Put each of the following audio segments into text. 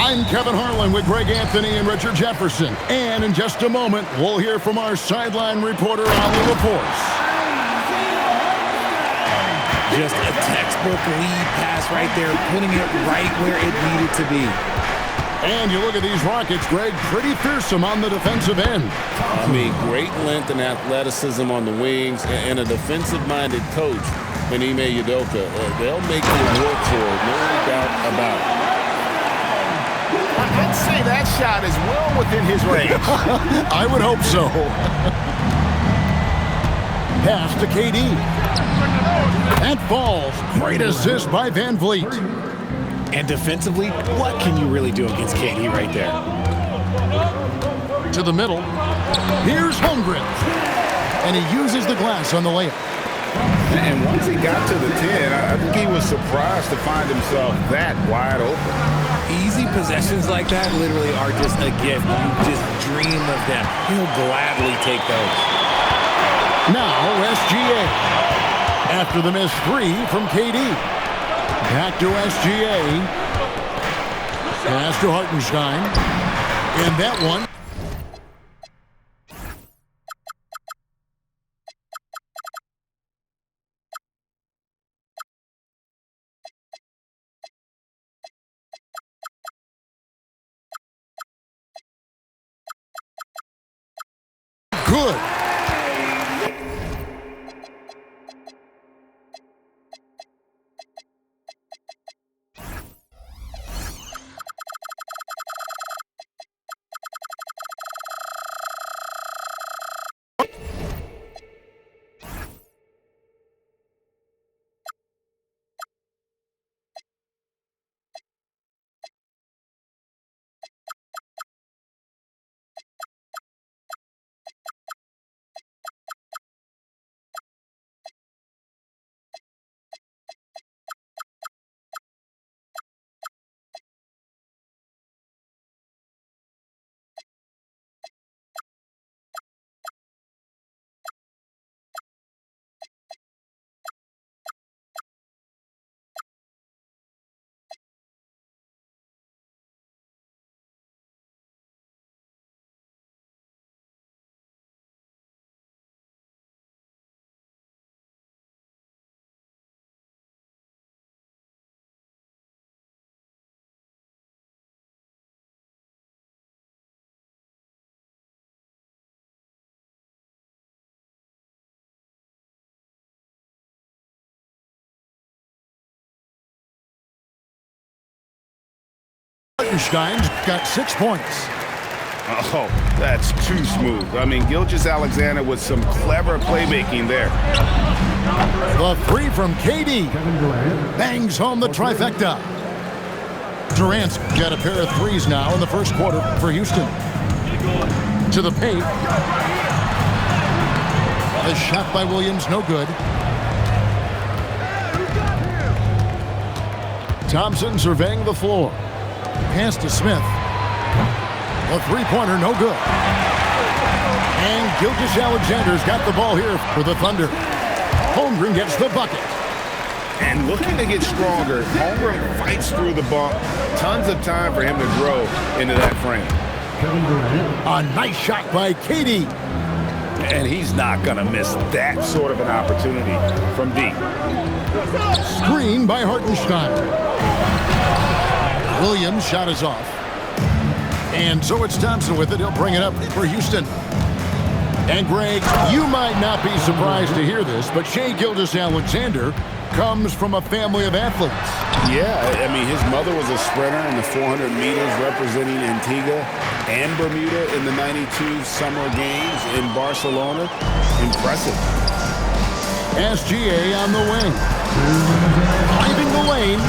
I'm Kevin Harlan with Greg Anthony and Richard Jefferson. And in just a moment, we'll hear from our sideline reporter, Ali LaForce. Just a textbook lead pass right there, putting it right where it needed to be. And you look at these Rockets, Greg, pretty fearsome on the defensive end. I mean, great length and athleticism on the wings, and a defensive-minded coach, Ime Udoka. They'll make you work for it, no doubt about it. I'd say that shot is well within his range. I would hope so. Pass to KD. That falls. Great assist by Van Vliet. And defensively, what can you really do against KD right there? To the middle. Here's Holmgren. And he uses the glass on the layup. And once he got to the 10, I think he was surprised to find himself that wide open. Easy possessions like that literally are just a gift. You just dream of them. He'll gladly take those. Now SGA. After the missed three from KD. Back to SGA. Pass to Hartenstein. And that one. Good. Hartenstein's got 6 points. Oh, that's too smooth. I mean, Gilgeous-Alexander with some clever playmaking there. The three from KD. Bangs home the trifecta. Durant's got a pair of threes now in the first quarter for Houston. To the paint. The shot by Williams, no good. Thompson surveying the floor. Pass to Smith. The three-pointer, no good. And Gilgeous-Alexander's got the ball here for the Thunder. Holmgren gets the bucket. And looking to get stronger, Holmgren fights through the bump. Tons of time for him to grow into that frame. A nice shot by KD. And he's not going to miss that sort of an opportunity from deep. Screen by Hartenstein. Williams' shot is off. And so it's Thompson with it. He'll bring it up for Houston. And Greg, you might not be surprised to hear this, but Shai Gilgeous-Alexander comes from a family of athletes. Yeah, I mean, his mother was a sprinter in the 400 meters representing Antigua and Bermuda in the 92 Summer Games in Barcelona. Impressive. SGA on the wing. Driving the lane.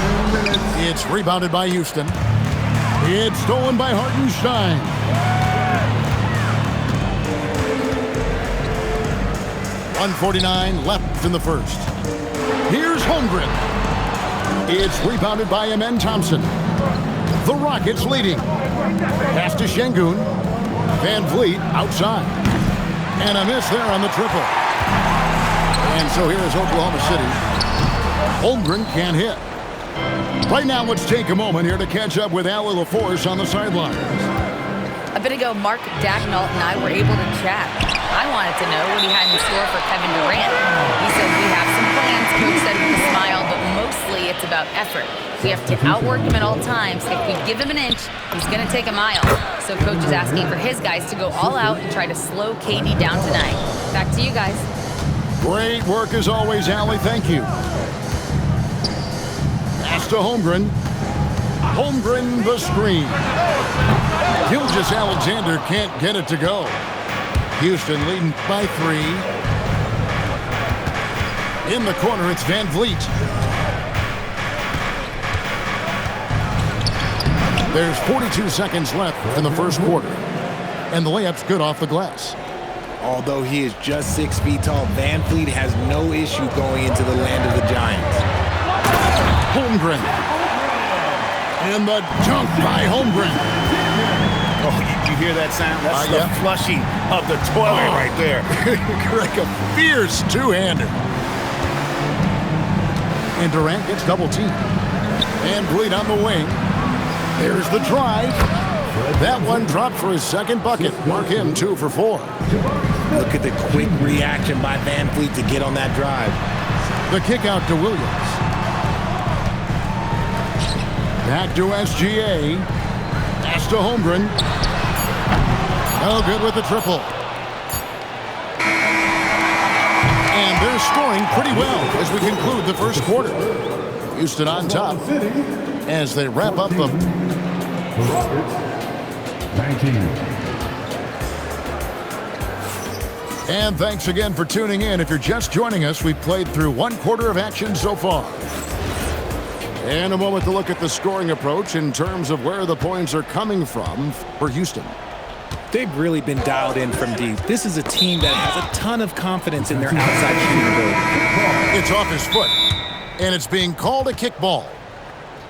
It's rebounded by Houston. It's stolen by Hartenstein. .149 left in the first. Here's Holmgren. It's rebounded by Amen Thompson. The Rockets leading. Pass to Şengün. Van Vliet outside. And a miss there on the triple. And so here is Oklahoma City. Holmgren can't hit. Right now, let's take a moment here to catch up with Allie LaForce on the sidelines. A bit ago, Mark Dagnall and I were able to chat. I wanted to know what he had in store for Kevin Durant. He said, we have some plans, Coach said with a smile, but mostly it's about effort. We have to outwork him at all times. If we give him an inch, he's going to take a mile. So Coach is asking for his guys to go all out and try to slow KD down tonight. Back to you guys. Great work as always, Allie. Thank you. Pass to Holmgren. Holmgren the screen. Gilgeous-Alexander can't get it to go. Houston leading by 3. In the corner, it's Van Vliet. There's 42 seconds left in the first quarter. And the layup's good off the glass. Although he is just 6 feet tall, Van Vliet has no issue going into the land of the Giants. Holmgren. And the dunk by Holmgren. Oh, you hear that sound? That's the yeah. flushing of the toilet right there. Like a fierce two-hander. And Durant gets double-teamed. And Vliet on the wing. There's the drive. That one dropped for his second bucket. Mark him 2 for 4. Look at the quick reaction by Van Vliet to get on that drive. The kick out to Williams. Back to SGA. Pass to Holmgren. No good with the triple. And they're scoring pretty well as we conclude the first quarter. Houston on top as they wrap up the 19. And thanks again for tuning in. If you're just joining us, we've played through 1 quarter of action so far. And a moment to look at the scoring approach in terms of where the points are coming from for Houston. They've really been dialed in from deep. This is a team that has a ton of confidence in their outside shooting ability. It's off his foot, and it's being called a kickball.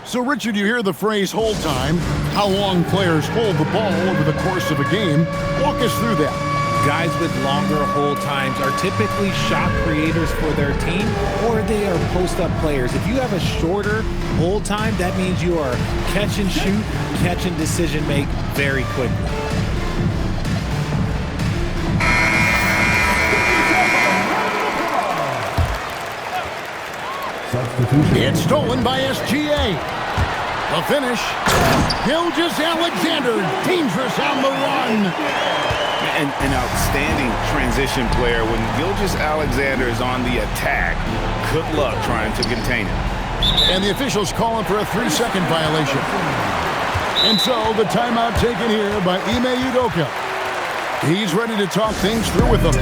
So, Richard, you hear the phrase hold time, how long players hold the ball over the course of a game. Walk us through that. Guys with longer hold times are typically shot creators for their team, or they are post-up players. If you have a shorter hold time, that means you are catch and shoot, catch and decision make very quickly. It's stolen by SGA. The finish. Gilgeous-Alexander, dangerous on the run. An outstanding transition player. When Gilgeous-Alexander is on the attack, good luck trying to contain him. And the officials calling for a 3-second violation. And so the timeout taken here by Ime Udoka. He's ready to talk things through with them.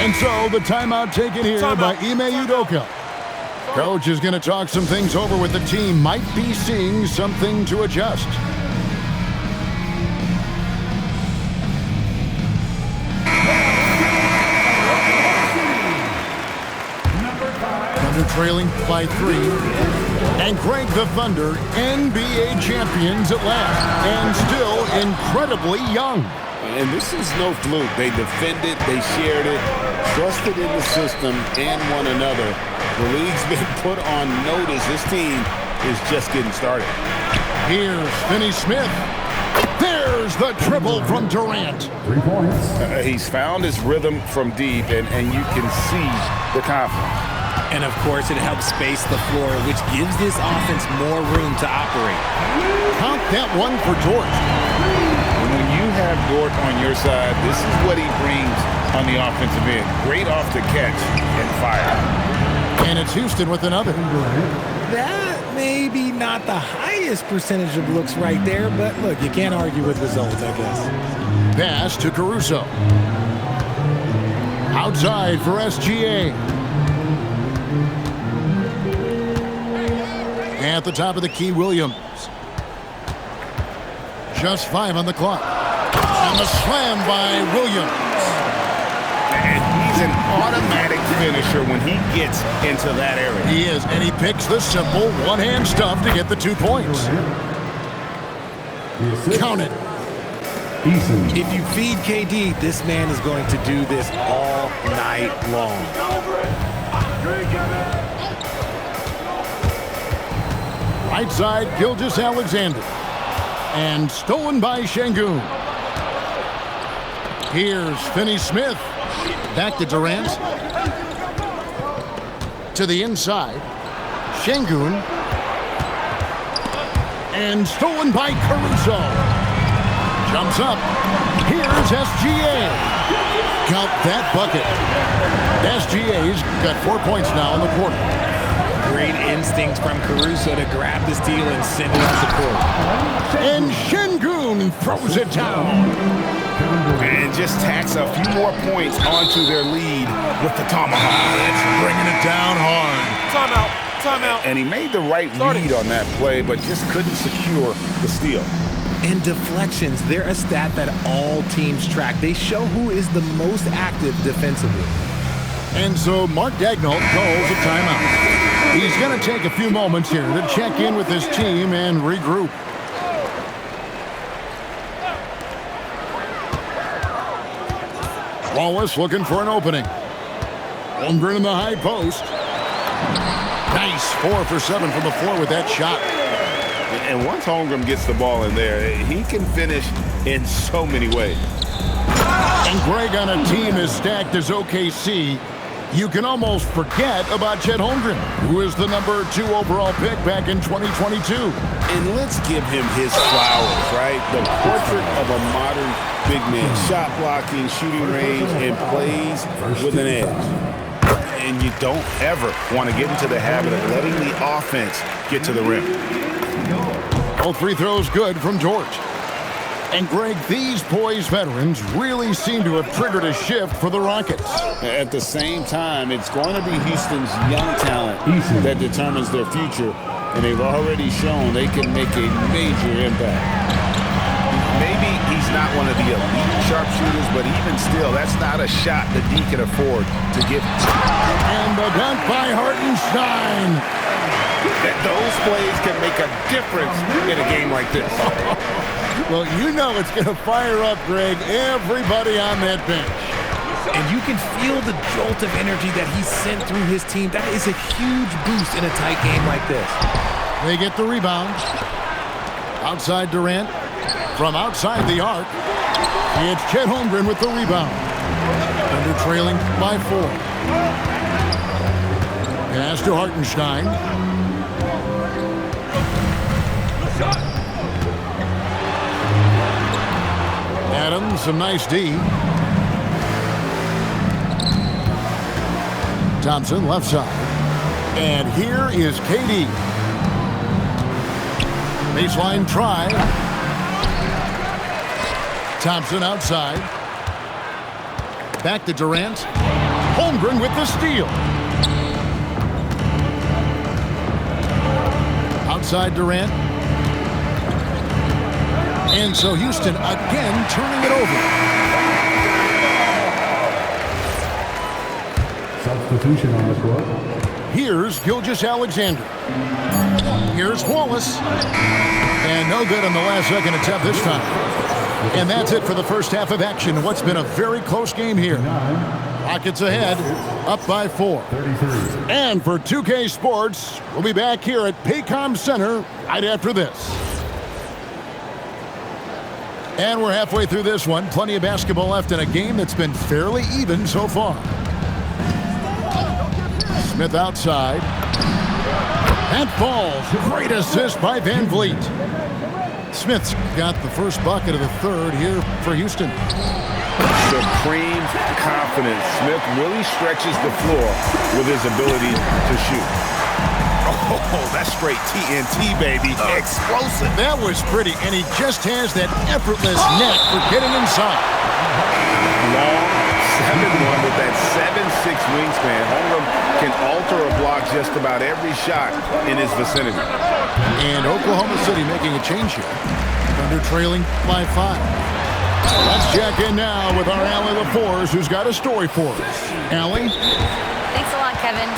And so the timeout taken here by Ime Udoka. Coach is going to talk some things over with the team. Might be seeing something to adjust. Thunder trailing by 3. And Greg the Thunder, NBA champions at last. And still incredibly young. And this is no fluke. They defended, they shared it, trusted in the system and one another. The league's been put on notice. This team is just getting started. Here's Finney-Smith. There's the triple from Durant. 3 points. He's found his rhythm from deep, and you can see the confidence. And of course, it helps space the floor, which gives this offense more room to operate. Count that one for Dort. When you have Dort on your side, this is what he brings on the offensive end. Great off the catch and fire. And it's Houston with another. That may be not the highest percentage of looks right there, but look, you can't argue with results, I guess. Pass to Caruso. Outside for SGA. At the top of the key, Williams. Just 5 on the clock. And the slam by Williams. And he's an automatic finisher when he gets into that area. He is, and he picks the simple one-hand stuff to get the 2 points. Count it. If you feed KD, this man is going to do this all night long. Right side, Gilgeous-Alexander. And stolen by Şengün. Here's Finney-Smith. Back to Durant. To the inside. Şengün. And stolen by Caruso. Jumps up. Here's SGA. Count that bucket. SGA's got 4 points now in the quarter. Great instinct from Caruso to grab the steal and send it up the court. And Şengün throws it down. And just tacks a few more points onto their lead with the tomahawk. It's bringing it down hard. Timeout. And he made the right read on that play, but just couldn't secure the steal. And deflections, they're a stat that all teams track. They show who is the most active defensively. And so Mark Daigneault calls a timeout. He's going to take a few moments here to check in with his team and regroup. Wallace looking for an opening. Holmgren in the high post. Nice 4 for 7 from the floor with that shot. And once Holmgren gets the ball in there, he can finish in so many ways. And Greg, on a team as stacked as OKC, you can almost forget about Chet Holmgren, who is the number 2 overall pick back in 2022. And let's give him his flowers, right? The portrait of a modern big man. Shot blocking, shooting range, and plays with an edge. And you don't ever want to get into the habit of letting the offense get to the rim. All 3 throws good from George. And Greg, these poised veterans really seem to have triggered a shift for the Rockets. At the same time, it's going to be Houston's young talent that determines their future, and they've already shown they can make a major impact. Maybe he's not one of the elite sharpshooters, but even still, that's not a shot that he can afford to give. And the dunk by Hartenstein. That those plays can make a difference in a game like this. Well, you know it's going to fire up, Greg, everybody on that bench. And you can feel the jolt of energy that he sent through his team. That is a huge boost in a tight game like this. They get the rebound. Outside Durant. From outside the arc, it's Chet Holmgren with the rebound. Under trailing by 4. Pass to Hartenstein. Adams, some nice D. Thompson, left side. And here is KD. Baseline try. Thompson outside. Back to Durant. Holmgren with the steal. Outside Durant. And so Houston again turning it over. Substitution on the court. Here's Gilgeous-Alexander. Here's Wallace. And no good on the last second attempt this time. And that's it for the first half of action. What's been a very close game here. Rockets ahead, up by 4. 33. And for 2K Sports, we'll be back here at Paycom Center right after this. And we're halfway through this one. Plenty of basketball left in a game that's been fairly even so far. Smith outside. And falls. Great assist by Van Vliet. Smith's got the first bucket of the third here for Houston. Supreme confidence. Smith really stretches the floor with his ability to shoot. Oh, that's straight TNT, baby. Explosive. That was pretty, and he just has that effortless knack for getting inside. Long 7'1" with that 7'6" wingspan. Holmgren can alter or block just about every shot in his vicinity. And Oklahoma City making a change here. Thunder trailing by 5. Let's check in now with our Allie LaForce, who's got a story for us. Allie? Thanks a lot, Kevin.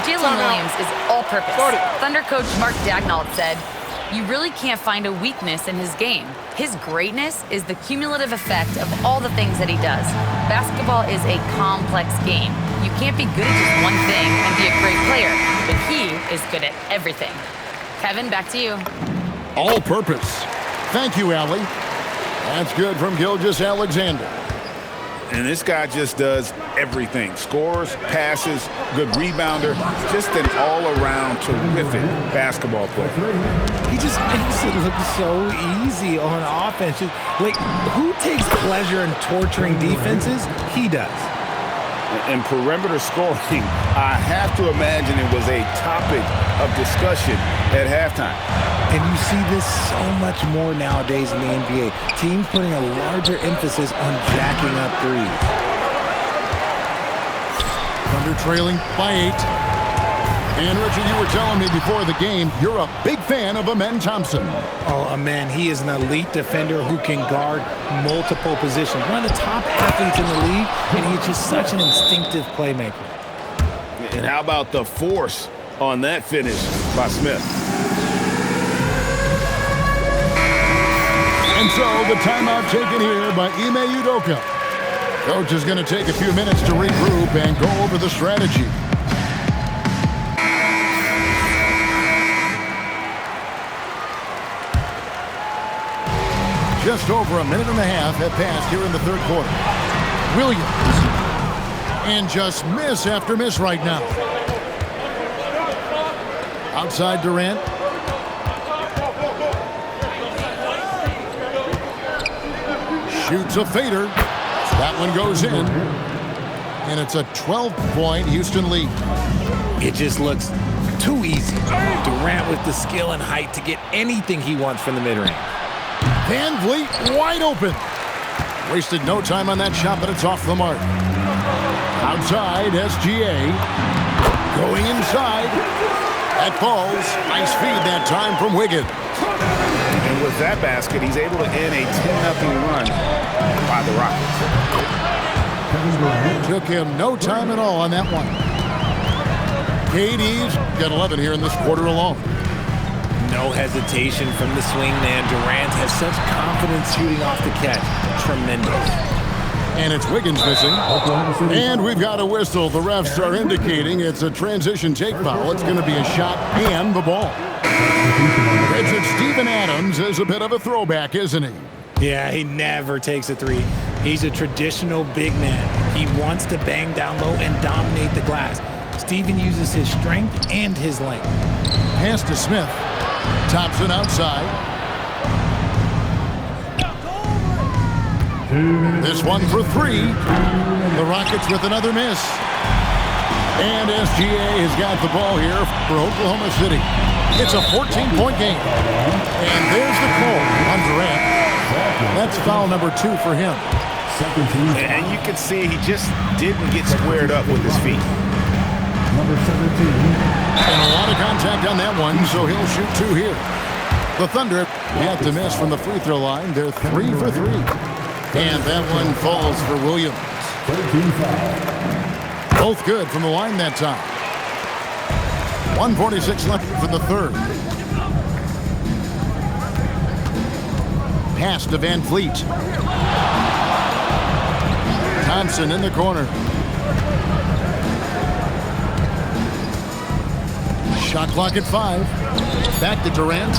Jalen Williams is all-purpose. Thunder coach Mark Daigneault said, You really can't find a weakness in his game. His greatness is the cumulative effect of all the things that he does. Basketball is a complex game. You can't be good at just one thing and be a great player, but he is good at everything. Kevin, back to you. All purpose. Thank you, Allie. That's good from Gilgeous-Alexander. And this guy just does everything. Scores, passes, good rebounder. Just an all-around terrific basketball player. He just makes it look so easy on offense. Like, who takes pleasure in torturing defenses? He does. And perimeter scoring, I have to imagine it was a topic of discussion at halftime. And you see this so much more nowadays in the NBA. Teams putting a larger emphasis on jacking up threes. Thunder trailing by 8. And Richard, you were telling me before the game, you're a big fan of Amen Thompson. Oh, Amen, he is an elite defender who can guard multiple positions. One of the top athletes in the league, and he's just such an instinctive playmaker. And how about the force on that finish by Smith? And so the timeout taken here by Ime Udoka. Coach is going to take a few minutes to regroup and go over the strategy. Just over a minute and a half have passed here in the third quarter. Williams. And just miss after miss right now. Outside Durant. Shoots a fader. That one goes in. And it's a 12-point Houston lead. It just looks too easy. Durant with the skill and height to get anything he wants from the mid-range. Van Vliet wide open. Wasted no time on that shot, but it's off the mark. Outside, SGA. Going inside. That falls. Nice feed that time from Wiggins. And with that basket, he's able to end a 10-0 run by the Rockets. Took him no time at all on that one. KD's got 11 here in this quarter alone. No hesitation from the swing man. Durant has such confidence shooting off the catch. Tremendous. And it's Wiggins missing. And we've got a whistle. The refs are indicating it's a transition take foul. It's going to be a shot and the ball. Richard, Steven Adams is a bit of a throwback, isn't he? Yeah, he never takes a three. He's a traditional big man. He wants to bang down low and dominate the glass. Steven uses his strength and his length. Pass to Smith. Thompson outside. This one for three. The Rockets with another miss. And SGA has got the ball here for Oklahoma City. It's a 14-point game. And there's the call on Durant. That's foul number 2 for him. And you can see he just didn't get squared up with his feet. Number 17. And a lot of contact on that one, so he'll shoot 2 here. The Thunder have to miss from the free throw line. They're 3 for 3. And that one falls for Williams. 13 foul. Both good from the line that time. 1:46 left for the third. Pass to Van Vliet. Thompson in the corner. Shot clock at 5. Back to Durant.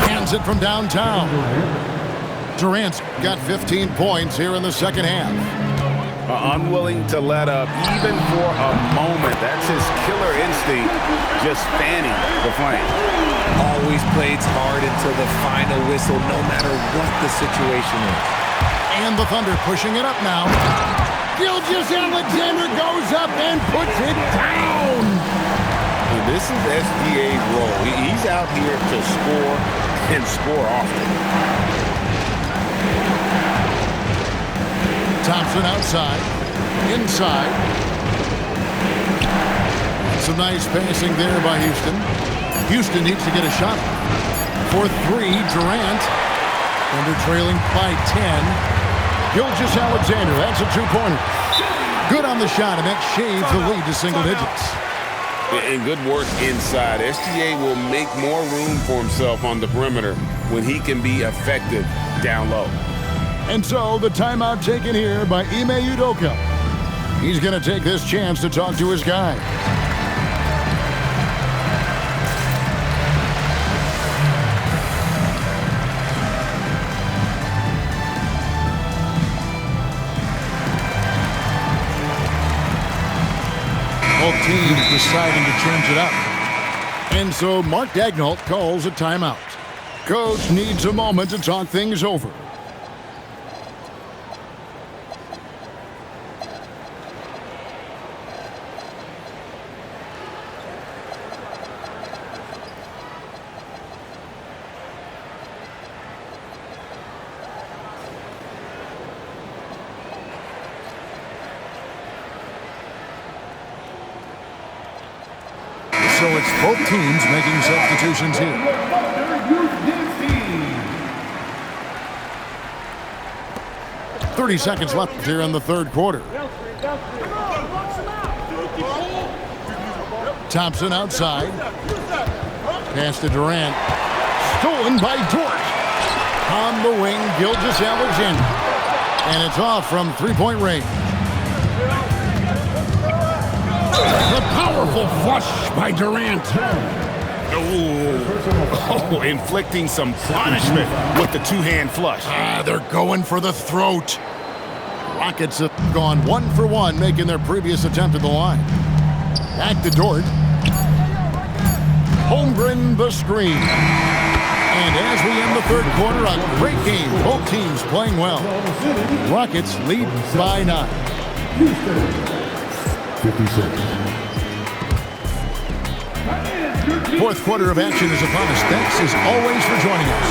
Hands it from downtown. Durant's got 15 points here in the second half. Unwilling to let up even for a moment. That's his killer instinct, just fanning the flame. Always plays hard until the final whistle, no matter what the situation is. And the Thunder pushing it up now. Gilgeous-Alexander goes up and puts it down. This is SGA's role. He's out here to score and score often. Thompson outside. Inside. Some nice passing there by Houston. Houston needs to get a shot. For 3, Durant. Thunder trailing by 10. Gilgeous-Alexander, that's a 2-pointer. Good on the shot, and that shaves the lead to single digits. And good work inside. SGA will make more room for himself on the perimeter when he can be effective down low. And so the timeout taken here by Ime Udoka. He's going to take this chance to talk to his guy. Both teams deciding to change it up. And so Mark Daigneault calls a timeout. Coach needs a moment to talk things over. So it's both teams making substitutions here. 30 seconds left here in the third quarter. Thompson outside. Pass to Durant. Stolen by Dort. On the wing, Gilgeous-Alexander. And it's off from three-point range. The powerful flush by Durant. Oh, inflicting some punishment with the two-hand flush. They're going for the throat. Rockets have gone 1 for 1, making their previous attempt at the line. Back to Dort. Holmgren the screen. And as we end the third quarter, a great game. Both teams playing well. Rockets lead by 9. 56. Fourth quarter of action is upon us. Thanks as always for joining us.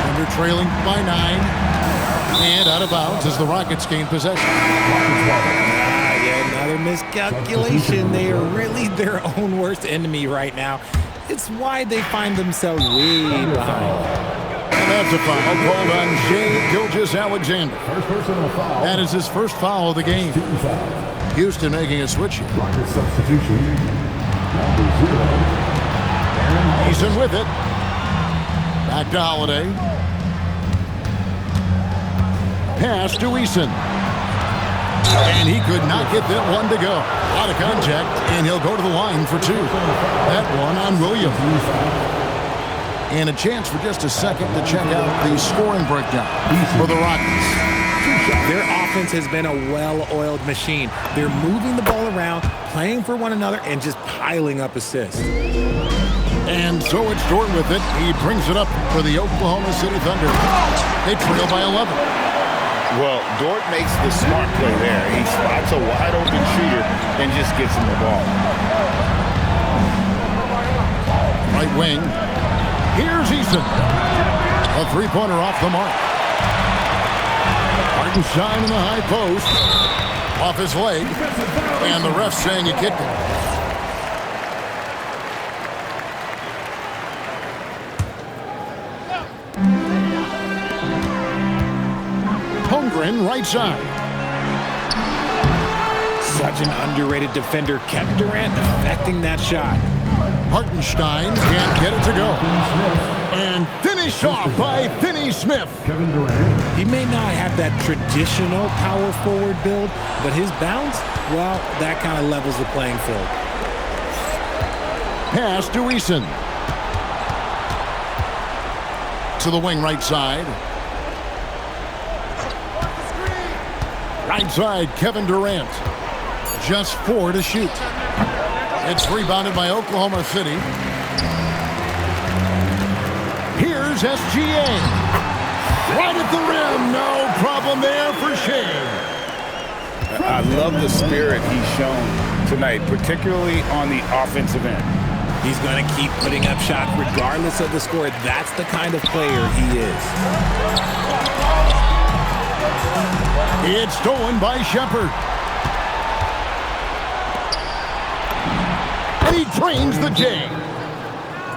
Thunder trailing by 9. And out of bounds as the Rockets gain possession. Yeah, another miscalculation. They are really their own worst enemy right now. It's why they find themselves way behind. And that's a foul called on Shai Gilgeous-Alexander. First personal foul. That is his first foul of the game. Team foul. Houston making a switch here. Rocket substitution. Number 0. Aaron Eason with it. Back to Holiday. Pass to Eason. And he could not get that one to go. Out of contact, and he'll go to the line for 2. That one on Williams. And a chance for just a second to check out the scoring breakdown for the Rockets. Their offense has been a well-oiled machine. They're moving the ball around, playing for one another, and just piling up assists. And so it's Dort with it. He brings it up for the Oklahoma City Thunder. They trail by 11. Well, Dort makes the smart play there. He spots a wide-open shooter and just gets him the ball. Right wing. Here's Eason. A three-pointer off the mark. Hartenstein in the high post. Off his leg. And the ref saying he kicked it. Holmgren right side. Such an underrated defender kept Durant affecting that shot. Hartenstein can't get it to go. And finished off by Finney Smith. Kevin Durant. He may not have that traditional power forward build, but his bounce, well, that kind of levels the playing field. Pass to Eason. To the wing right side. Right side, Kevin Durant. Just 4 to shoot. It's rebounded by Oklahoma City. Here's SGA. Right at the rim. No problem there for Shai. I love the spirit he's shown tonight, particularly on the offensive end. He's going to keep putting up shots regardless of the score. That's the kind of player he is. It's stolen by Shepherd. And he drains the J.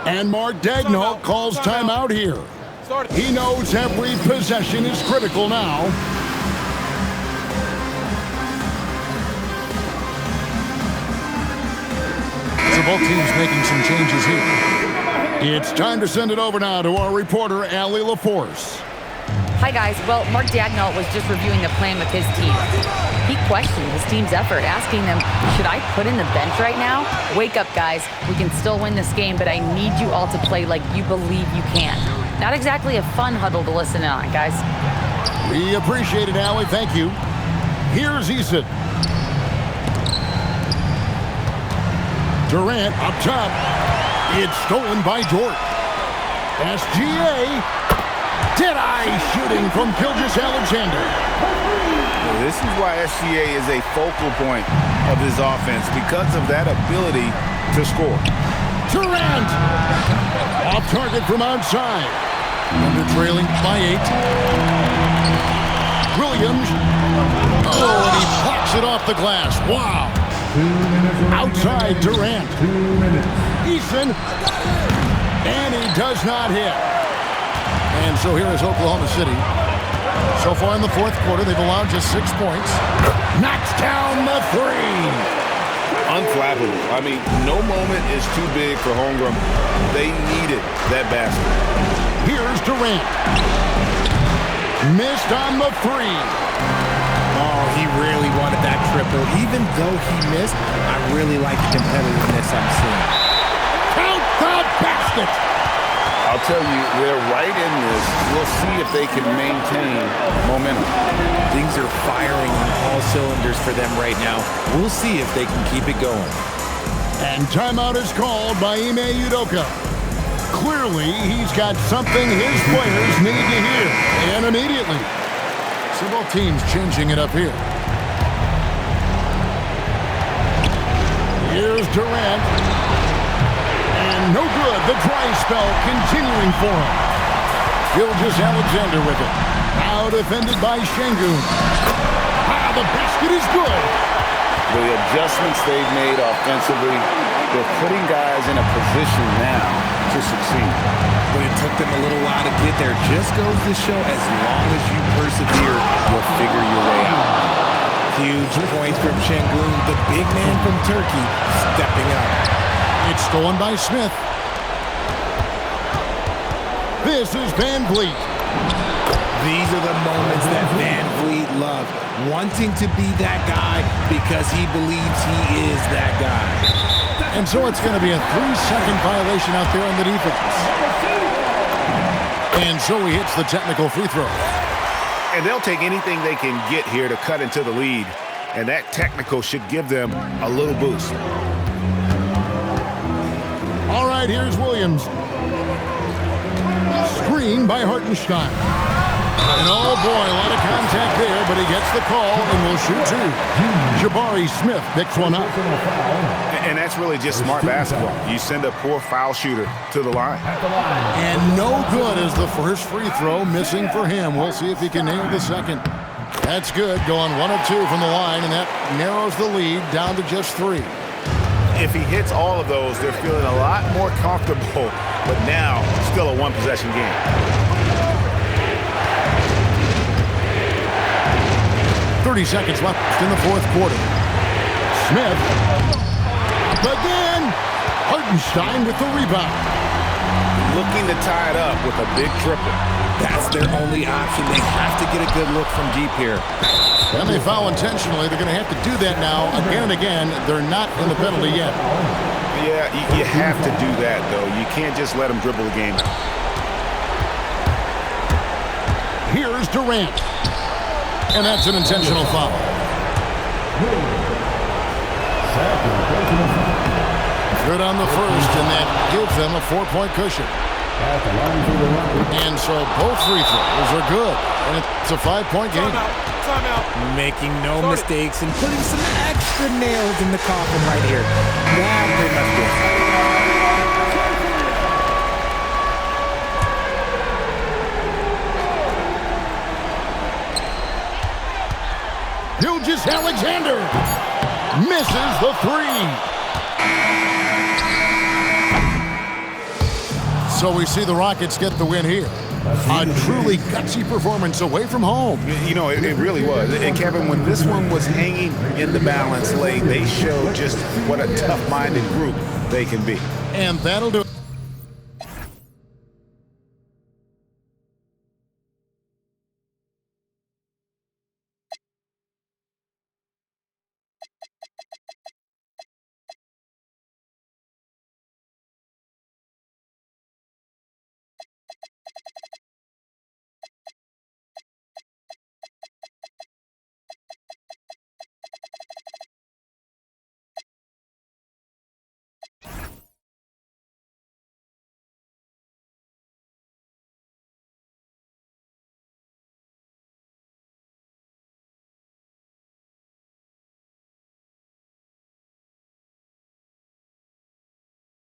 And Mark Daigneault calls timeout here. He knows every possession is critical now. both teams making some changes here. It's time to send it over now to our reporter, Allie LaForce. Hi, guys. Well, Mark Daigneault was just reviewing the plan with his team. He questioned his team's effort, asking them, should I put in the bench right now? Wake up, guys. We can still win this game, but I need you all to play like you believe you can. Not exactly a fun huddle to listen in on, guys. We appreciate it, Allie. Thank you. Here's Eason. Durant up top. It's stolen by Dort. SGA. Dead-eye shooting from Gilgeous-Alexander. This is why SGA is a focal point of his offense because of that ability to score. Durant. Off target from outside. And they're trailing by 8. Williams. Oh, and he pops it off the glass. Wow. 2 minutes remaining. Outside Durant. 2 minutes. Eason. And he does not hit. And so here is Oklahoma City. So far in the fourth quarter, they've allowed just 6 points. Knocks down the 3. Unflappable. I mean, no moment is too big for Holmgren. They needed that basket. Here's Durant. Missed on the 3. Oh, he really wanted that triple. Even though he missed, I really like the competitiveness I'm seeing. Count the basket. I'll tell you, they're right in this. We'll see if they can maintain momentum. Things are firing on all cylinders for them right now. We'll see if they can keep it going. And timeout is called by Ime Udoka. Clearly, he's got something his players need to hear. And immediately. So both teams changing it up here. Here's Durant. And no good. The dry spell continuing for him. Gilgeous-Alexander with it. Now defended by Şengün. Ah, the basket is good. The adjustments they've made offensively, they're putting guys in a position now to succeed. But it took them a little while to get there. Just goes to show as long as you persevere, you'll figure your way out. Huge points from Şengün, the big man from Turkey, stepping up. It's stolen by Smith. This is Van Vliet. These are the moments that Van Vliet loved, wanting to be that guy because he believes he is that guy. And so it's going to be a 3-second violation out there on the defense. And so he hits the technical free throw. And they'll take anything they can get here to cut into the lead. And that technical should give them a little boost. All right, here's Williams. Screen by Hartenstein. And oh boy, a lot of contact there, but he gets the call and will shoot 2. Jabari Smith picks one up. And that's really just smart basketball. You send a poor foul shooter to the line. And no good is the first free throw, missing for him. We'll see if he can nail the second. That's good, going 1 of 2 from the line, and that narrows the lead down to just 3. If he hits all of those, they're feeling a lot more comfortable, but now still a 1-possession game. 30 seconds left in the fourth quarter. Smith. Again. Hartenstein with the rebound. Looking to tie it up with a big triple. That's their only option. They have to get a good look from deep here. And they foul intentionally. They're going to have to do that now again and again. They're not in the penalty yet. Yeah, you have to do that, though. You can't just let them dribble the game out. Here's Durant. And that's an intentional foul. Good on the first, and that gives them a 4-point cushion. And so both free throws are good. And it's a 5-point game. Making no mistakes and putting some extra nails in the coffin right here. That pretty much good. Gilgeous-Alexander misses the 3. So we see the Rockets get the win here. A truly gutsy performance away from home. You know, it really was. And Kevin, when this one was hanging in the balance late, they showed just what a tough-minded group they can be. And that'll do it.